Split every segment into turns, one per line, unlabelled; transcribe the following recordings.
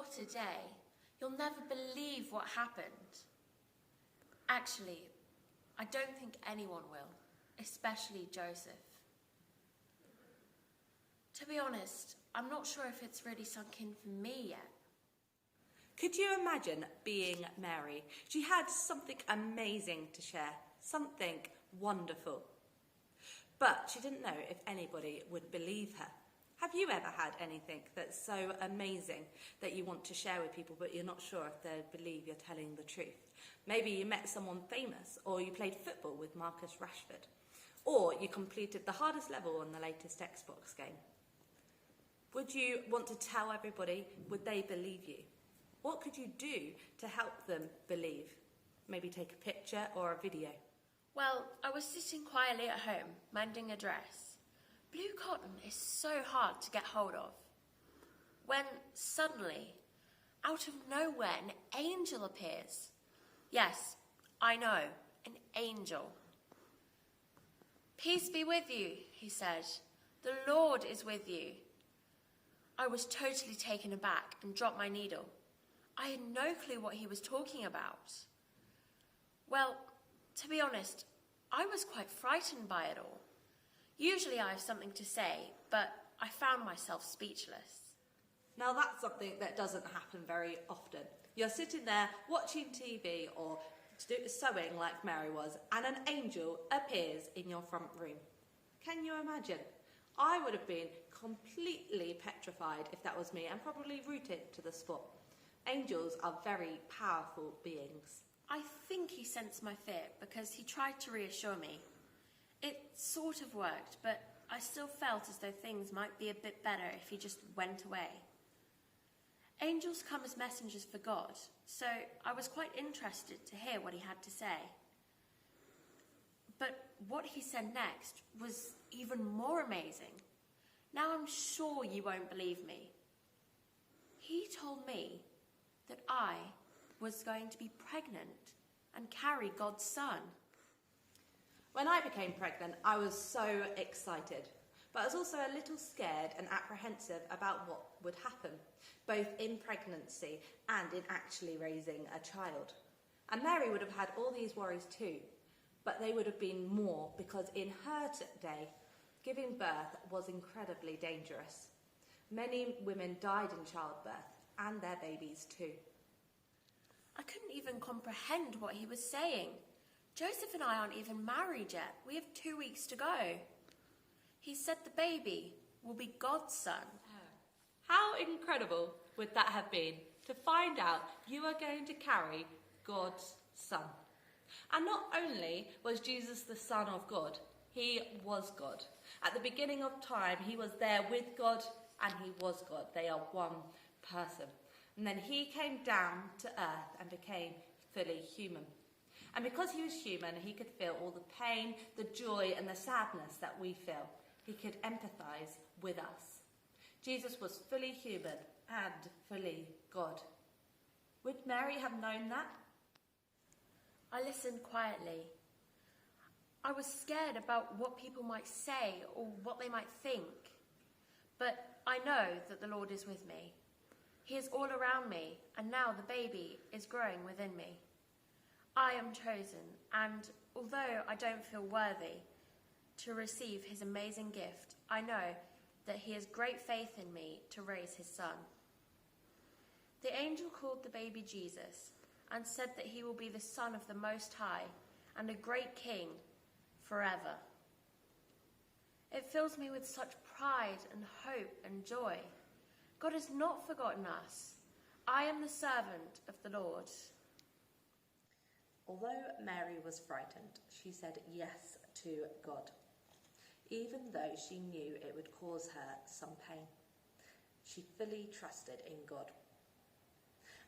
what a day. You'll never believe what happened. Actually, I don't think anyone will, especially Joseph. To be honest, I'm not sure if it's really sunk in for me yet.
Could you imagine being Mary? She had something amazing to share, something wonderful. But she didn't know if anybody would believe her. Have you ever had anything that's so amazing that you want to share with people, but you're not sure if they'll believe you're telling the truth? Maybe you met someone famous, or you played football with Marcus Rashford, or you completed the hardest level on the latest Xbox game. Would you want to tell everybody? Would they believe you? What could you do to help them believe? Maybe take a picture or a video.
Well, I was sitting quietly at home, mending a dress. Blue cotton is so hard to get hold of. When suddenly, out of nowhere, an angel appears. Yes, I know, an angel. "Peace be with you," he said. "The Lord is with you." I was totally taken aback and dropped my needle. I had no clue what he was talking about. Well, to be honest, I was quite frightened by it all. Usually I have something to say, but I found myself speechless.
Now that's something that doesn't happen very often. You're sitting there watching TV or sewing like Mary was, and an angel appears in your front room. Can you imagine? I would have been completely petrified if that was me, and probably rooted to the spot. Angels are very powerful beings.
I think he sensed my fear because he tried to reassure me. It sort of worked, but I still felt as though things might be a bit better if he just went away. Angels come as messengers for God, so I was quite interested to hear what he had to say. But what he said next was even more amazing. Now I'm sure you won't believe me. He told me that I was going to be pregnant and carry God's son.
When I became pregnant, I was so excited, but I was also a little scared and apprehensive about what would happen, both in pregnancy and in actually raising a child. And Mary would have had all these worries too, but they would have been more because in her day, giving birth was incredibly dangerous. Many women died in childbirth, and their babies too.
I couldn't even comprehend what he was saying. Joseph and I aren't even married yet. We have 2 weeks to go. He said the baby will be God's son.
How incredible would that have been to find out you are going to carry God's son? And not only was Jesus the Son of God, he was God. At the beginning of time, he was there with God and he was God. They are one person. And then he came down to earth and became fully human. And because he was human, he could feel all the pain, the joy and the sadness that we feel. He could empathise with us. Jesus was fully human and fully God. Would Mary have known that?
I listened quietly. I was scared about what people might say or what they might think. But I know that the Lord is with me. He is all around me, and now the baby is growing within me. I am chosen, and although I don't feel worthy to receive his amazing gift, I know that he has great faith in me to raise his son. The angel called the baby Jesus and said that he will be the Son of the Most High and a great king forever. It fills me with such pride and hope and joy. God has not forgotten us. I am the servant of the Lord.
Although Mary was frightened, she said yes to God, even though she knew it would cause her some pain. She fully trusted in God.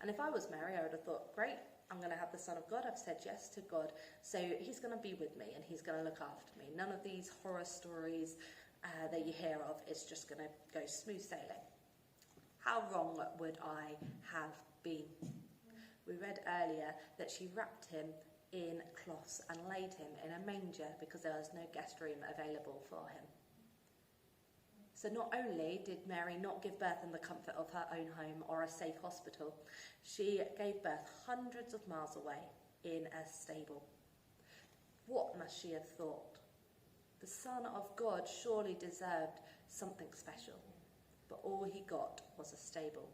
And if I was Mary, I would have thought, great, I'm going to have the Son of God. I've said yes to God, so he's going to be with me and he's going to look after me. None of these horror stories that you hear of, it's just going to go smooth sailing. How wrong would I have been? We read earlier that she wrapped him in cloths and laid him in a manger because there was no guest room available for him. So not only did Mary not give birth in the comfort of her own home or a safe hospital, she gave birth hundreds of miles away in a stable. What must she have thought? The Son of God surely deserved something special, but all he got was a stable.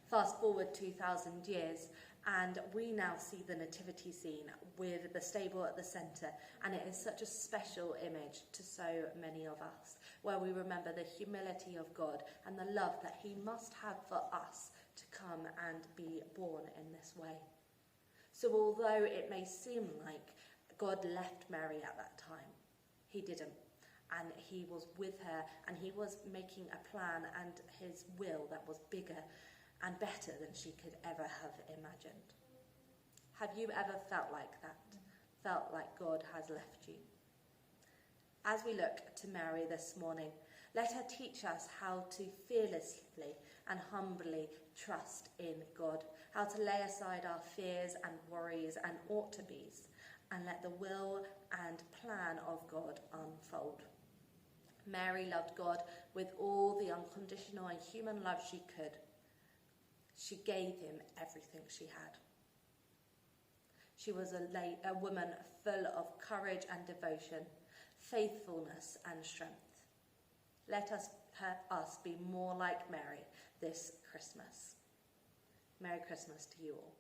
Fast forward 2,000 years, and we now see the nativity scene with the stable at the centre, and it is such a special image to so many of us, where we remember the humility of God and the love that he must have for us to come and be born in this way. So although it may seem like God left Mary at that time, he didn't. And he was with her, and he was making a plan and his will that was bigger and better than she could ever have imagined. Have you ever felt like that? Felt like God has left you? As we look to Mary this morning, let her teach us how to fearlessly and humbly trust in God, how to lay aside our fears and worries and ought-to-bes, and let the will and plan of God unfold. Mary loved God with all the unconditional and human love she could. She gave him everything she had. She was a woman full of courage and devotion, faithfulness and strength. Let us be more like Mary this Christmas. Merry Christmas to you all.